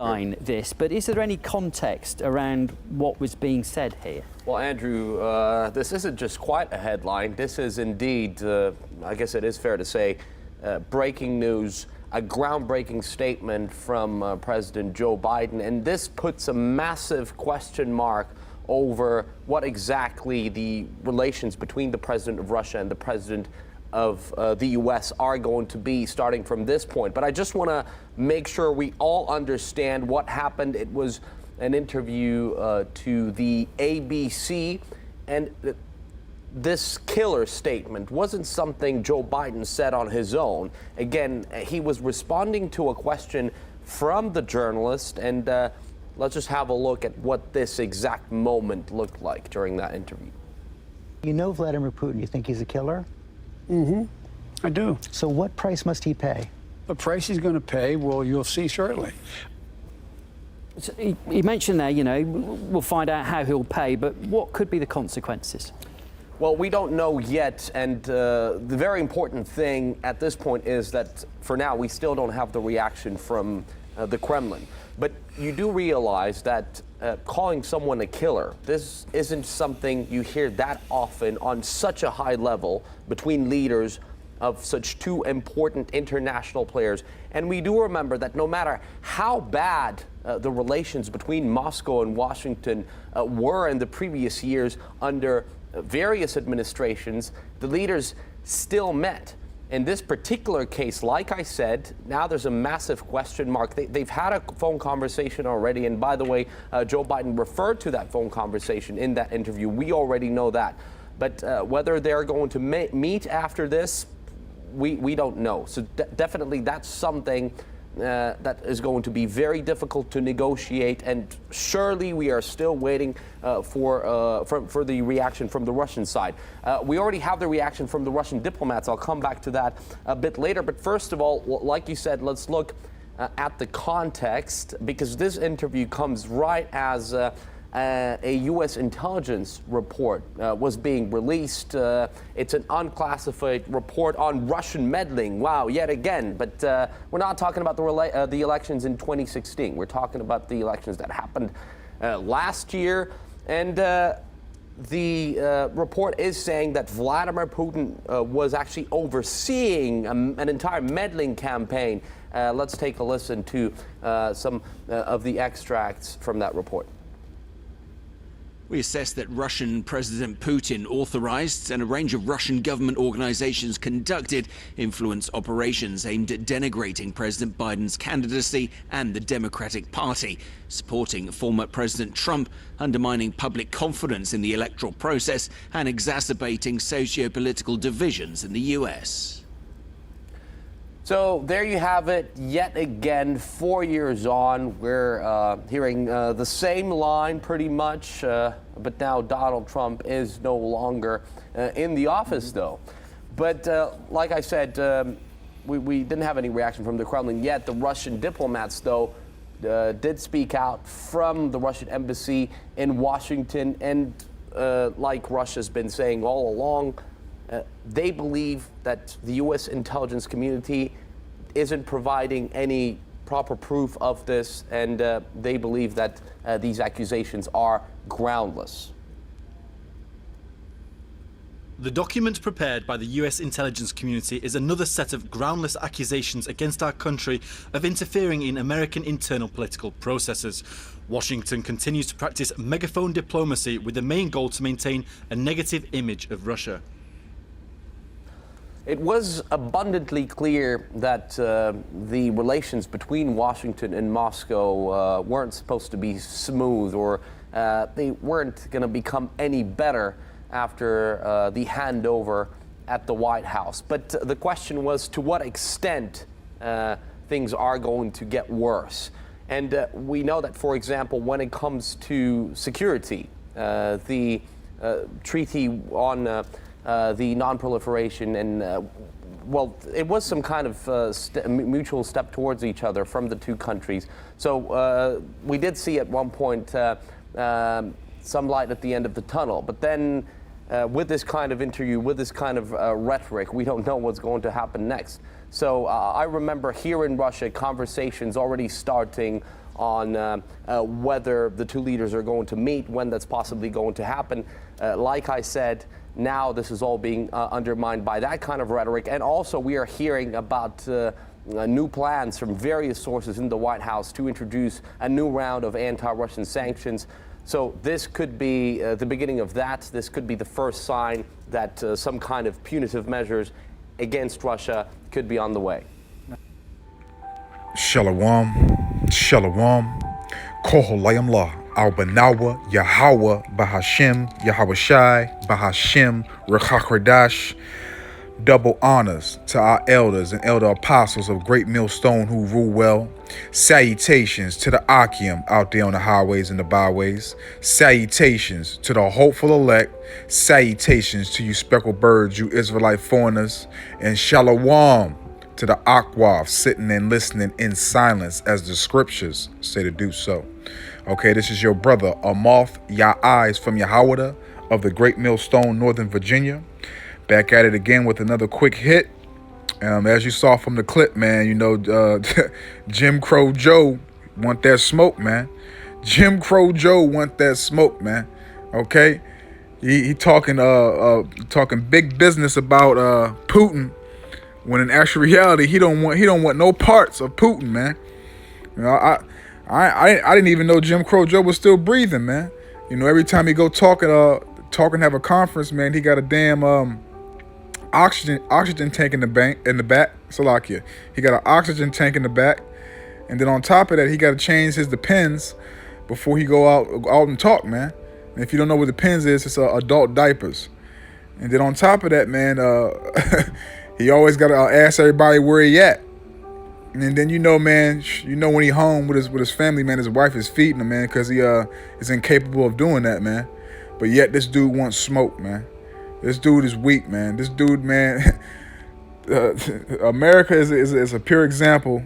this, but is there any context around what was being said here? Well, Andrew, this isn't just quite a headline. This is indeed, I guess it is fair to say, breaking news, a groundbreaking statement from President Joe Biden. And this puts a massive question mark over what exactly the relations between the president of Russia and the president of the U.S. are going to be starting from this point. But I just want to make sure we all understand what happened. It was an interview to the ABC, and this killer statement wasn't something Joe Biden said on his own. Again, he was responding to a question from the journalist, and let's just have a look at what this exact moment looked like during that interview. You know Vladimir Putin, you think he's a killer? Mm-hmm. I do. So what price must he pay? The price he's going to pay, well, you'll see shortly. So he mentioned there, you know, we'll find out how he'll pay, but what could be the consequences? Well, we don't know yet, and the very important thing at this point is that, for now, we still don't have the reaction from the Kremlin. But you do realize that calling someone a killer, this isn't something you hear that often on such a high level between leaders of such two important international players. And we do remember that no matter how bad the relations between Moscow and Washington were in the previous years under various administrations, the leaders still met. In this particular case, like I said, now there's a massive question mark. They've had a phone conversation already, and by the way, Joe Biden referred to that phone conversation in that interview. We already know that. But whether they're going to meet after this, we don't know. So definitely that's something that is going to be very difficult to negotiate, and surely we are still waiting for the reaction from the Russian side. We already have the reaction from the Russian diplomats. I'll come back to that a bit later. But first of all, like you said, let's look at the context, because this interview comes right as a U.S. intelligence report was being released. It's an unclassified report on Russian meddling. Wow, yet again. But we're not talking about the elections in 2016. We're talking about the elections that happened last year. And the report is saying that Vladimir Putin was actually overseeing an entire meddling campaign. Let's take a listen to some of the extracts from that report. We assess that Russian President Putin authorized and a range of Russian government organizations conducted influence operations aimed at denigrating President Biden's candidacy and the Democratic Party, supporting former President Trump, undermining public confidence in the electoral process, and exacerbating socio-political divisions in the U.S. So there you have it. Yet again, 4 years on, we're hearing the same line pretty much, but now Donald Trump is no longer in the office, though. But like I said, we didn't have any reaction from the Kremlin yet. The Russian diplomats, though, did speak out from the Russian embassy in Washington. And like Russia's been saying all along, they believe that the U.S. intelligence community isn't providing any proper proof of this, and they believe that these accusations are groundless. The document prepared by the US intelligence community is another set of groundless accusations against our country of interfering in American internal political processes. Washington continues to practice megaphone diplomacy with the main goal to maintain a negative image of Russia. It was abundantly clear that the relations between Washington and Moscow weren't supposed to be smooth, or they weren't going to become any better after the handover at the White House. But the question was, to what extent things are going to get worse? And we know that, for example, when it comes to security, the treaty on the non-proliferation and, well, it was some kind of mutual step towards each other from the two countries. So we did see at one point some light at the end of the tunnel. But then with this kind of interview, with this kind of rhetoric, we don't know what's going to happen next. So I remember here in Russia conversations already starting on whether the two leaders are going to meet, when that's possibly going to happen. Like I said, now this is all being undermined by that kind of rhetoric. And also we are hearing about new plans from various sources in the White House to introduce a new round of anti-Russian sanctions. So this could be the beginning of that. This could be the first sign that some kind of punitive measures against Russia could be on the way. Shalom, shalom, koholayam la, al-banawa, Yahweh, bahashem, Yahawashai, bahashem, rechakradash. Double honors to our elders and elder apostles of Great Millstone who rule well. Salutations to the Akim out there on the highways and the byways. Salutations to the hopeful elect. Salutations to you speckled birds, you Israelite foreigners. And shalom to the Akwaf sitting and listening in silence as the scriptures say to do so. Okay, this is your brother Amoth Ya'ez from Yahawada of the Great Millstone, Northern Virginia. Back at it again with another quick hit. As you saw from the clip, man, you know, JimCrow Joe want that smoke, man. JimCrow Joe want that smoke, man. Okay, he talking big business about Putin, when in actual reality he don't want no parts of Putin, man. You know, I didn't even know JimCrow Joe was still breathing, man. You know, every time he go talk and have a conference, man, he got a damn oxygen tank in the back. Salakia. He got an oxygen tank in the back, and then on top of that, he got to change his Depends before he go out and talk, man. And if you don't know what Depends is, it's adult diapers. And then on top of that, man, he always got to ask everybody where he at. And then you know, man, when he home with his family, man, his wife is feeding him, man, because he is incapable of doing that, man. But yet this dude wants smoke, man. This dude is weak, man. This dude, man, America is a pure example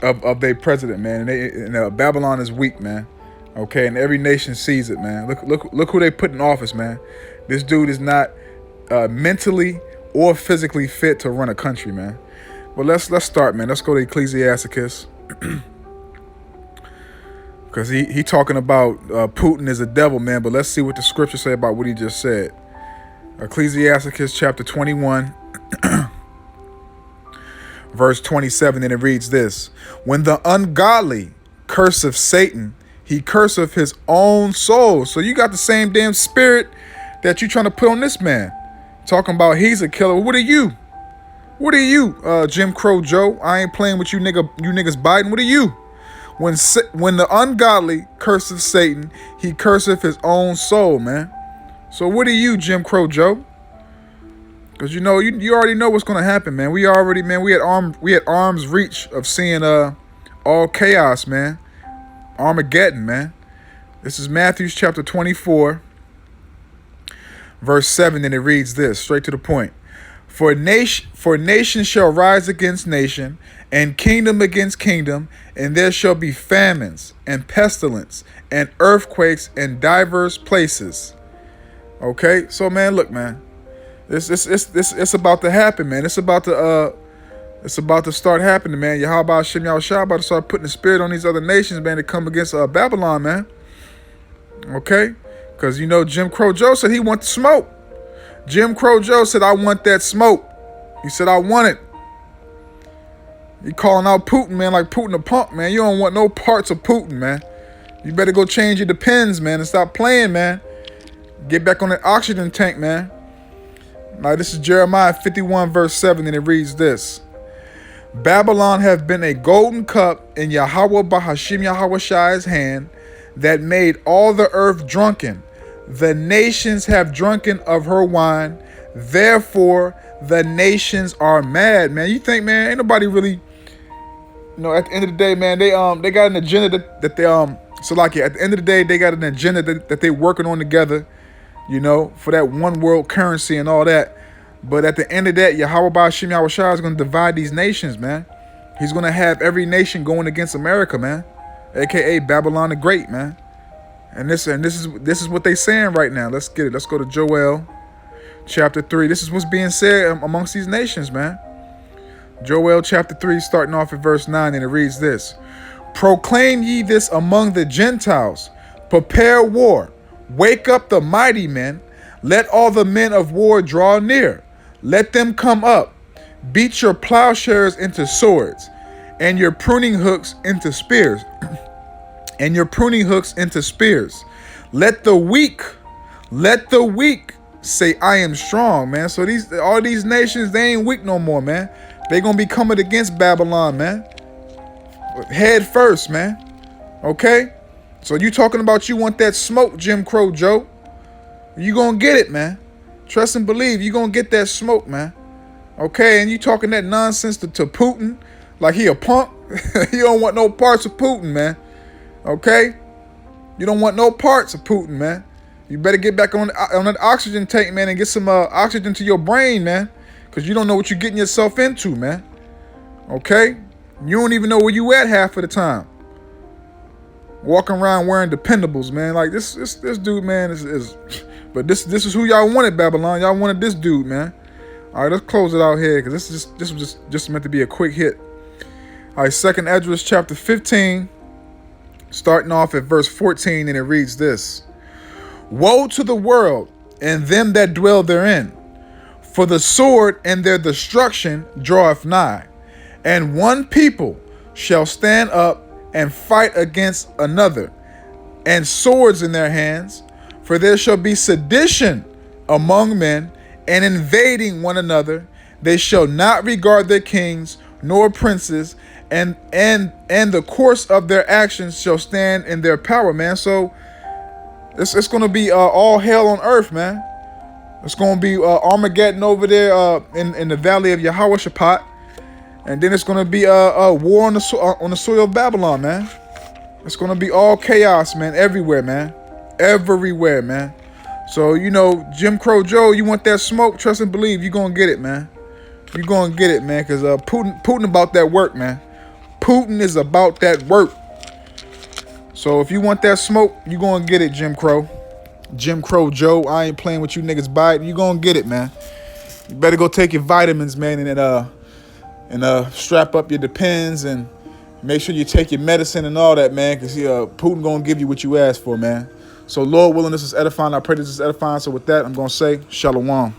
of their president, man. And Babylon is weak, man. Okay, and every nation sees it, man. Look who they put in office, man. This dude is not mentally or physically fit to run a country, man. But let's start, man. Let's go to Ecclesiasticus. Because he talking about Putin is a devil, man. But let's see what the scriptures say about what he just said. Ecclesiasticus chapter 21, verse 27, and it reads this. When the ungodly curseth Satan, he curseth his own soul. So you got the same damn spirit that you trying to put on this man. Talking about he's a killer. What are you? What are you, JimCrow Joe? I ain't playing with you niggas Biden. What are you? When the ungodly curseth Satan, he curseth his own soul, man. So what are you, JimCrow Joe? Because you know, you already know what's gonna happen, man. We at arm's reach of seeing all chaos, man. Armageddon, man. This is Matthew chapter 24, verse 7, and it reads this, straight to the point. For nation shall rise against nation, and kingdom against kingdom, and there shall be famines and pestilence and earthquakes in diverse places. Okay, so man, look, man, it's about to happen, man. It's about to start happening, man. Yahweh Hashem Yahushua about to start putting the spirit on these other nations, man, to come against Babylon, man. Okay, because you know JimCrow Joe said he want the smoke. JimCrow Joe said, I want that smoke. He said, I want it. He calling out Putin, man, like Putin a punk, man. You don't want no parts of Putin, man. You better go change your Depends, man, and stop playing, man. Get back on that oxygen tank, man. Now, this is Jeremiah 51, verse 7, and it reads this. Babylon hath been a golden cup in Yahweh Bahashim Yahushai's hand that made all the earth drunken. The nations have drunken of her wine. Therefore, the nations are mad, man. You think, man, ain't nobody really, at the end of the day, man, they got an agenda that they, so like, at the end of the day, they got an agenda that they working on together, for that one world currency and all that. But at the end of that, Yahweh Ba'ashim Yahushua is going to divide these nations, man. He's going to have every nation going against America, man, aka Babylon the Great, man. And this is what they saying right now. Let's get it. Let's go to Joel chapter 3. This is what's being said amongst these nations, man. Joel chapter 3, starting off at verse 9, and it reads this. Proclaim ye this among the Gentiles. Prepare war. Wake up the mighty men. Let all the men of war draw near. Let them come up. Beat your plowshares into swords, and your pruning hooks into spears. And your pruning hooks into spears. Let the weak say, I am strong, man. So all these nations, they ain't weak no more, man. They gonna be coming against Babylon, man. Head first, man. Okay? So you talking about you want that smoke, Jim Crow Joe? You gonna get it, man. Trust and believe, you gonna get that smoke, man. Okay, and you talking that nonsense to Putin like he a punk? You don't want no parts of Putin, man. Okay? You don't want no parts of Putin, man. You better get back on that oxygen tank, man, and get some oxygen to your brain, man. Because you don't know what you're getting yourself into, man. Okay? You don't even know where you at half of the time. Walking around wearing dependables, man. Like this dude, man, is but this is who y'all wanted, Babylon. Y'all wanted this dude, man. All right, let's close it out here, because this was just meant to be a quick hit. All right, 2nd Esdras chapter 15, starting off at verse 14, and it reads this. Woe to the world and them that dwell therein, for the sword and their destruction draweth nigh, and one people shall stand up and fight against another, and swords in their hands, for there shall be sedition among men, and invading one another. They shall not regard their kings nor princes, and the course of their actions shall stand in their power, man. So it's gonna be all hell on earth, man. It's gonna be Armageddon over there in the valley of Yehoshaphat, and then it's gonna be a war on the soil of Babylon, man. It's gonna be all chaos, man, everywhere, man. Everywhere, man. So, you know, Jim Crow Joe, you want that smoke, trust and believe, you're going to get it, man. You're going to get it, man, because Putin about that work, man. Putin is about that work. So if you want that smoke, you're going to get it, Jim Crow. Jim Crow Joe, I ain't playing with you niggas by it. You're going to get it, man. You better go take your vitamins, man, and strap up your Depends and make sure you take your medicine and all that, man, because Putin going to give you what you asked for, man. So, Lord willing, this is edifying. I pray this is edifying. So with that, I'm going to say, Shalom.